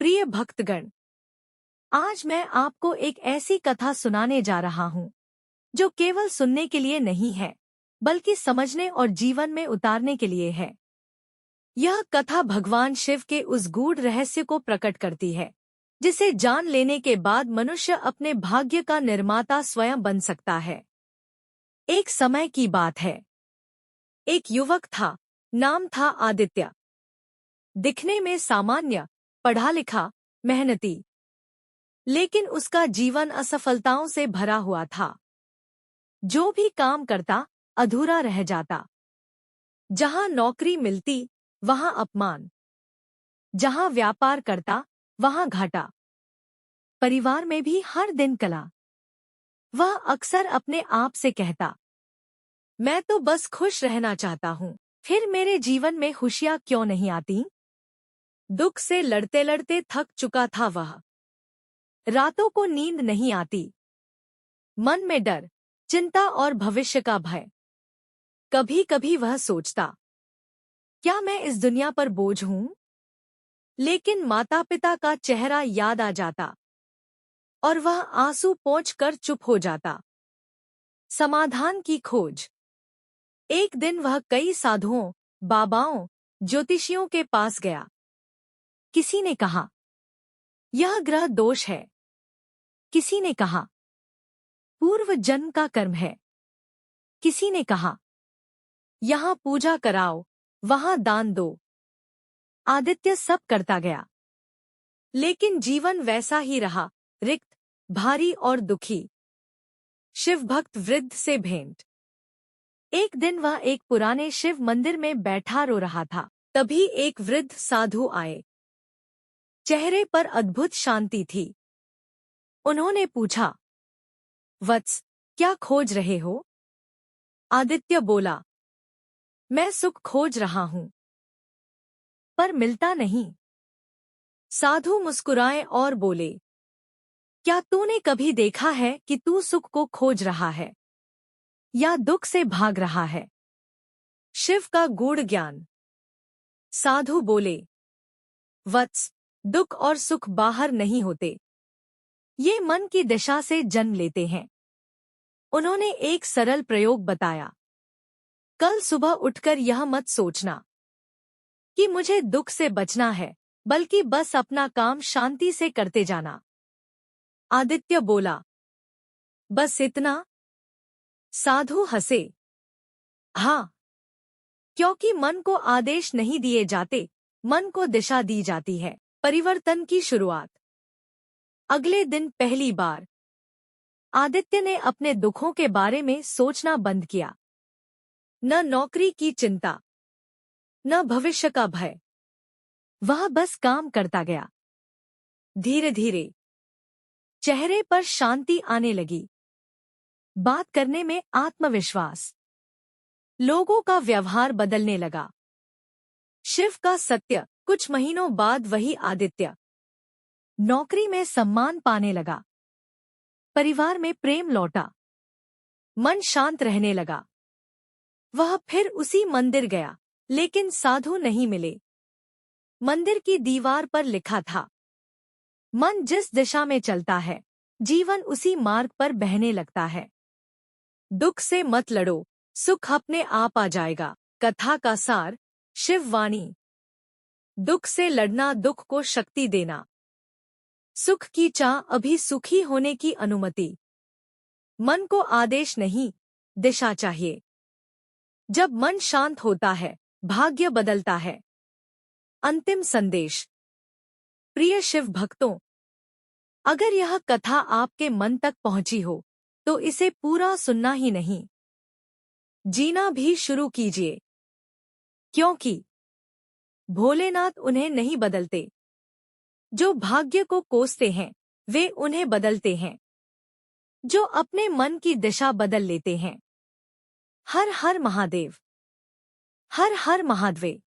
प्रिय भक्तगण, आज मैं आपको एक ऐसी कथा सुनाने जा रहा हूँ जो केवल सुनने के लिए नहीं है, बल्कि समझने और जीवन में उतारने के लिए है। यह कथा भगवान शिव के उस गूढ़ रहस्य को प्रकट करती है, जिसे जान लेने के बाद मनुष्य अपने भाग्य का निर्माता स्वयं बन सकता है। एक समय की बात है। एक युवक था, नाम था आदित्य। दिखने में सामान्य, पढ़ा लिखा, मेहनती, लेकिन उसका जीवन असफलताओं से भरा हुआ था। जो भी काम करता, अधूरा रह जाता। जहां नौकरी मिलती, वहां अपमान। जहां व्यापार करता, वहां घाटा। परिवार में भी हर दिन कला। वह अक्सर अपने आप से कहता, मैं तो बस खुश रहना चाहता हूँ, फिर मेरे जीवन में खुशियां क्यों नहीं आती? दुख से लड़ते लड़ते थक चुका था वह। रातों को नींद नहीं आती। मन में डर, चिंता और भविष्य का भय। कभी कभी वह सोचता, क्या मैं इस दुनिया पर बोझ हूं? लेकिन माता पिता का चेहरा याद आ जाता और वह आंसू पोंछ कर चुप हो जाता। समाधान की खोज। एक दिन वह कई साधुओं, बाबाओं, ज्योतिषियों के पास गया। किसी ने कहा, यह ग्रह दोष है। किसी ने कहा, पूर्व जन्म का कर्म है। किसी ने कहा, यहाँ पूजा कराओ, वहां दान दो। आदित्य सब करता गया, लेकिन जीवन वैसा ही रहा, रिक्त, भारी और दुखी। शिव भक्त वृद्ध से भेंट। एक दिन वह एक पुराने शिव मंदिर में बैठा रो रहा था। तभी एक वृद्ध साधु आए। चेहरे पर अद्भुत शांति थी। उन्होंने पूछा, वत्स, क्या खोज रहे हो? आदित्य बोला, मैं सुख खोज रहा हूं, पर मिलता नहीं। साधु मुस्कुराए और बोले, क्या तूने कभी देखा है कि तू सुख को खोज रहा है या दुख से भाग रहा है? शिव का गूढ़ ज्ञान। साधु बोले, वत्स, दुख और सुख बाहर नहीं होते, ये मन की दिशा से जन्म लेते हैं। उन्होंने एक सरल प्रयोग बताया। कल सुबह उठकर यह मत सोचना कि मुझे दुख से बचना है, बल्कि बस अपना काम शांति से करते जाना। आदित्य बोला, बस इतना? साधु हंसे, हाँ, क्योंकि मन को आदेश नहीं दिए जाते, मन को दिशा दी जाती है। परिवर्तन की शुरुआत। अगले दिन पहली बार आदित्य ने अपने दुखों के बारे में सोचना बंद किया। न नौकरी की चिंता, न भविष्य का भय। वह बस काम करता गया। धीरे धीरे चेहरे पर शांति आने लगी। बात करने में आत्मविश्वास। लोगों का व्यवहार बदलने लगा। शिव का सत्य। कुछ महीनों बाद वही आदित्य नौकरी में सम्मान पाने लगा। परिवार में प्रेम लौटा। मन शांत रहने लगा। वह फिर उसी मंदिर गया, लेकिन साधु नहीं मिले। मंदिर की दीवार पर लिखा था, मन जिस दिशा में चलता है, जीवन उसी मार्ग पर बहने लगता है। दुख से मत लड़ो, सुख अपने आप आ जाएगा। कथा का सार। शिव वाणी। दुख से लड़ना दुख को शक्ति देना। सुख की चाह अभी सुखी होने की अनुमति। मन को आदेश नहीं, दिशा चाहिए। जब मन शांत होता है, भाग्य बदलता है। अंतिम संदेश। प्रिय शिव भक्तों, अगर यह कथा आपके मन तक पहुंची हो, तो इसे पूरा सुनना ही नहीं, जीना भी शुरू कीजिए। क्योंकि भोलेनाथ उन्हें नहीं बदलते, जो भाग्य को कोसते हैं, वे उन्हें बदलते हैं, जो अपने मन की दिशा बदल लेते हैं। हर हर महादेव। हर हर महादेव।